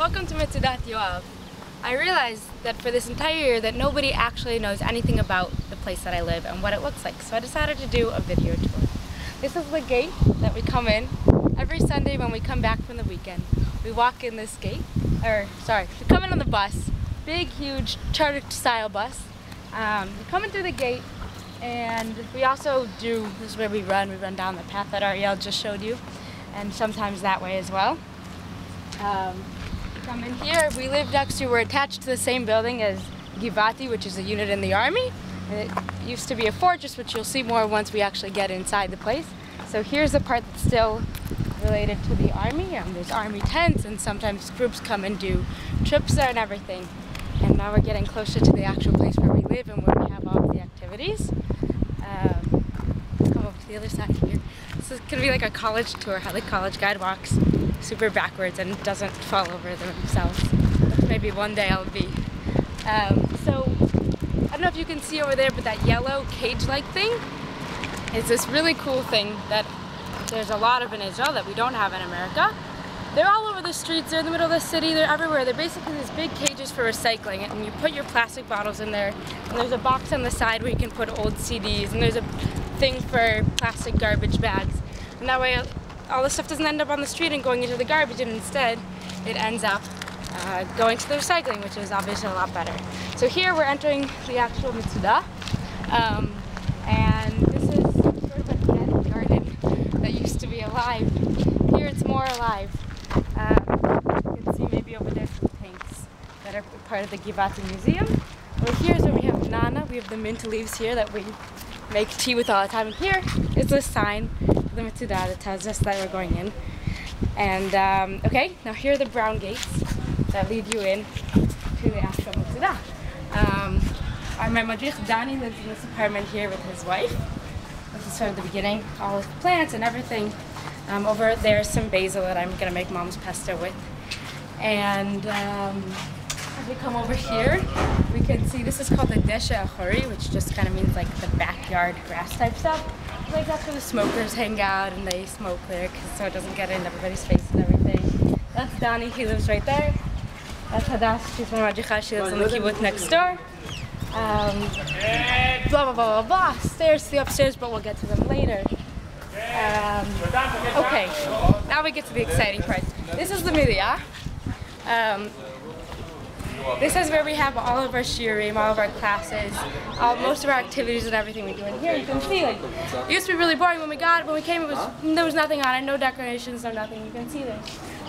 Welcome to Metzudat Yoav. I realized that for this entire year that nobody actually knows anything about the place that I live and what it looks like, so I decided to do a video tour. This is the gate that we come in every Sunday when we come back from the weekend. We walk in this gate, we come in on the bus, big huge charter style bus. We come in through the gate and we also do, this is where we run down the path that Ariel just showed you, and sometimes that way as well. Come in here, we live next to, we're attached to the same building as Givati, which is a unit in the army. It used to be a fortress, which you'll see more once we actually get inside the place. So here's the part that's still related to the army. There's army tents, and sometimes groups come and do trips there and everything. And now we're getting closer to the actual place where we live and where we have all of the activities. Come over to the other side here. This is going to be like a college tour, how the college guide walks super backwards and doesn't fall over themselves. Maybe one day I'll be. So, I don't know if you can see over there, but that yellow cage-like thing is this really cool thing that there's a lot of in Israel that we don't have in America. They're all over the streets, they're in the middle of the city, they're everywhere. They're basically these big cages for recycling, and you put your plastic bottles in there, and there's a box on the side where you can put old CDs, and there's a thing for plastic garbage bags. And that way all the stuff doesn't end up on the street and going into the garbage, and instead it ends up going to the recycling, which is obviously a lot better. So here we're entering the actual Metzudat, and this is sort of a dead garden that used to be alive. Here it's more alive. You can see maybe over there some tanks that are part of the Givati Museum. Over here is where we have Nana. We have the mint leaves here that we make tea with all the time. And here is a sign for the Metzudat that tells us that we're going in. And okay, now here are the brown gates that lead you in to the actual Metzudat. My madrich Dani lives in this apartment here with his wife. This is sort of the beginning, all his plants and everything. Over there's some basil that I'm gonna make mom's pesto with. And as we come over here, we can see this is called the Desha Achori, which just kind of means like the backyard grass type stuff. Like that's where the smokers hang out and they smoke there so it doesn't get in everybody's face and everything. That's Dani, he lives right there. That's Hadass, she's my madricha, she lives in the kibbutz next door. Blah blah blah blah blah. Stairs to the upstairs, but we'll get to them later. Okay, now we get to the exciting part. This is the milia. This is where we have all of our shiurim, all of our classes, most of our activities and everything we do. And here you can see, like, it used to be really boring when we came. There was nothing on it, no decorations, no nothing. You can see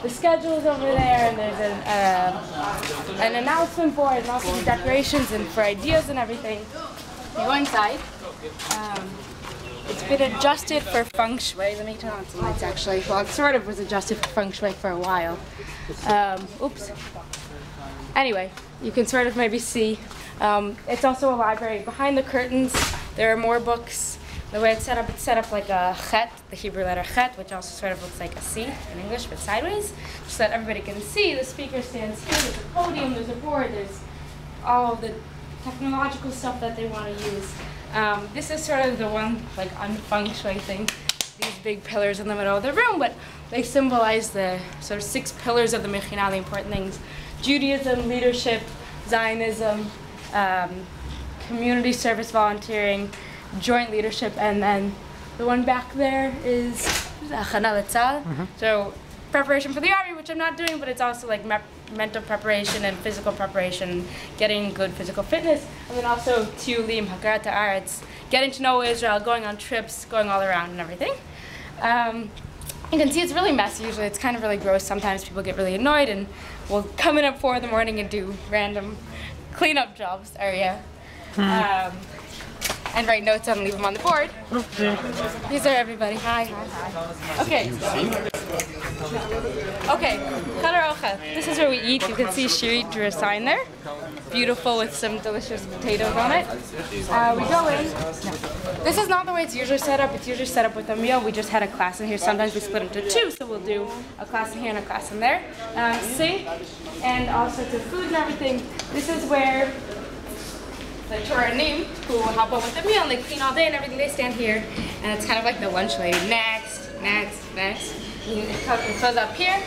the schedules over there, and there's an announcement board, and also the decorations and for ideas and everything. You go inside. It's been adjusted for feng shui. Let me turn on some lights actually. Well, it sort of was adjusted for feng shui for a while. Oops. Anyway, you can sort of maybe see. It's also a library. Behind the curtains, there are more books. The way it's set up like a chet, the Hebrew letter chet, which also sort of looks like a C in English, but sideways, so that everybody can see. The speaker stands here, there's a podium, there's a board, there's all of the technological stuff that they want to use. This is sort of the one, like, un-feng shui thing, these big pillars in the middle of the room, but they symbolize the sort of 6 pillars of the Mechinat, the important things: Judaism, leadership, Zionism, community service, volunteering, joint leadership, and then the one back there is so preparation for the army, which I'm not doing, but it's also like mental preparation and physical preparation, getting good physical fitness, and then also tiulim, hakarat haaretz, getting to know Israel, going on trips, going all around and everything. You can see it's really messy usually. It's kind of really gross. Sometimes people get really annoyed and we'll come in at 4 in the morning and do random cleanup jobs area. And write notes and leave them on the board. These are everybody. Hi, hi, hi. Okay. Okay, Chadar Ochel. This is where we eat. You can see Shiri drew a sign there. Beautiful with some delicious potatoes on it. We go in. This is not the way it's usually set up. It's usually set up with a meal. We just had a class in here. Sometimes we split into 2, so we'll do a class in here and a class in there. Sink and all sorts of food and everything. This is where the Toranim, who help out with the meal and they clean all day and everything, they stand here, and it's kind of like the lunch lady. Next. It goes up here,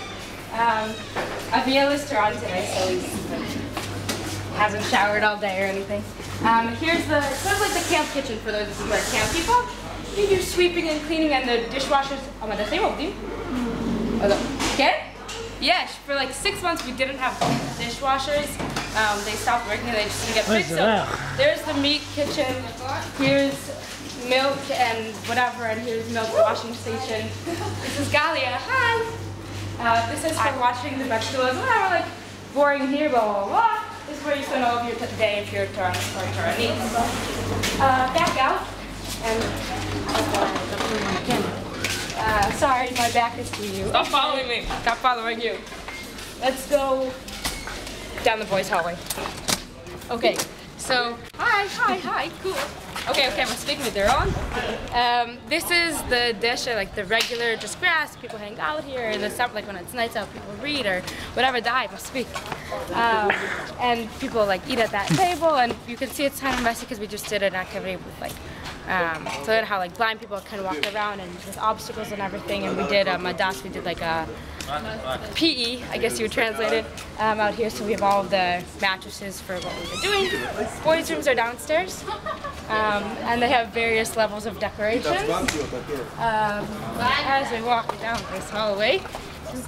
Avia Lister on today, so he hasn't showered all day or anything. Here's the, sort of like the camp kitchen for those of you who are camp people. You do sweeping and cleaning, and the dishwashers. Okay? Yes, for like 6 months we didn't have dishwashers. They stopped working and they just didn't get fixed. So there's the meat kitchen. Here's milk and whatever, and here's milk washing station. This is Galia. Hi. This is for watching the vegetables. Whatever, like boring here, blah blah blah. This is where you spend all of your day if you're Torah needs. Back out and sorry, my back is to you. Stop following me. Stop following you. Let's go down the boys' hallway. Okay, so hi, cool. Okay, we're speaking with their own. This is the dish, like the regular, just grass. People hang out here in the summer, like when it's nights out, people read or whatever. Die must speak. And people like eat at that table, and you can see it's kind of messy because we just did an activity with like, so then how like blind people kind of walk around and with obstacles and everything. And we did Madas. We did like a PE, I guess you would translate it, out here. So we have all of the mattresses for what we've been doing. Boys' rooms are downstairs, and they have various levels of decorations. As we walk down this hallway, you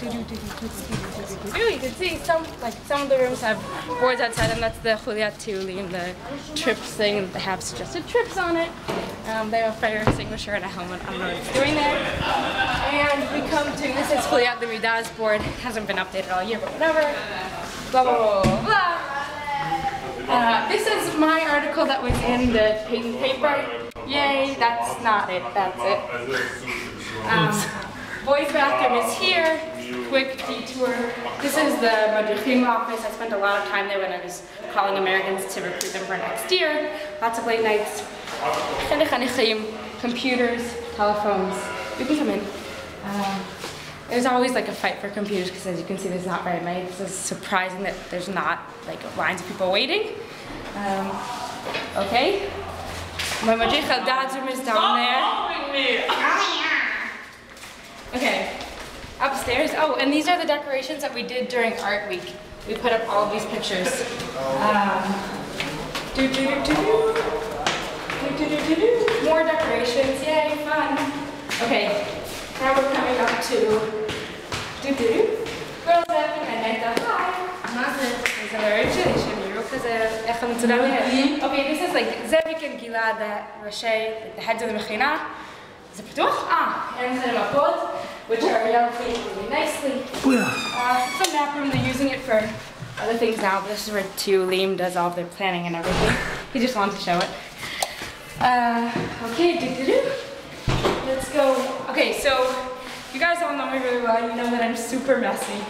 can see some of the rooms have boards outside, and that's the Chuliat Tulim, the trips thing, and they have suggested trips on it. They have a fire extinguisher and a helmet. I don't know what it's doing there. And we come to, this is Chuliat the Midaz board. It hasn't been updated all year, but whatever. Blah, blah, blah, blah. This is my article that was in the Peyton paper. Yay, that's not it, that's it. Boys' bathroom is here. Quick detour. This is the Madrichim office. I spent a lot of time there when I was calling Americans to recruit them for next year. Lots of late nights. Computers, telephones. You can come in. There's always like a fight for computers because, as you can see, there's not very many. This is surprising that there's not like lines of people waiting. Okay. My Madrich Dad's room is down there. Okay. Upstairs. Oh, and these are the decorations that we did during Art Week. We put up all of these pictures. More decorations. Yay, fun. Okay. Now we're coming up to girls up and Mechinat. Hi. Okay, this is like Zevik and Gilad, the Rashi, the heads of the Mechinat. Is it Patuch? And the Mapot, which are yellowed really nicely. It's a map room. They're using it for other things now, but this is where Liam does all of their planning and everything. He just wanted to show it. Okay, let's go. Okay, so you guys all know me really well. You know that I'm super messy.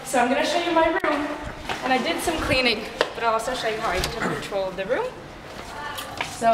So I'm going to show you my room. And I did some cleaning, but I'll also show you how I took control of the room. So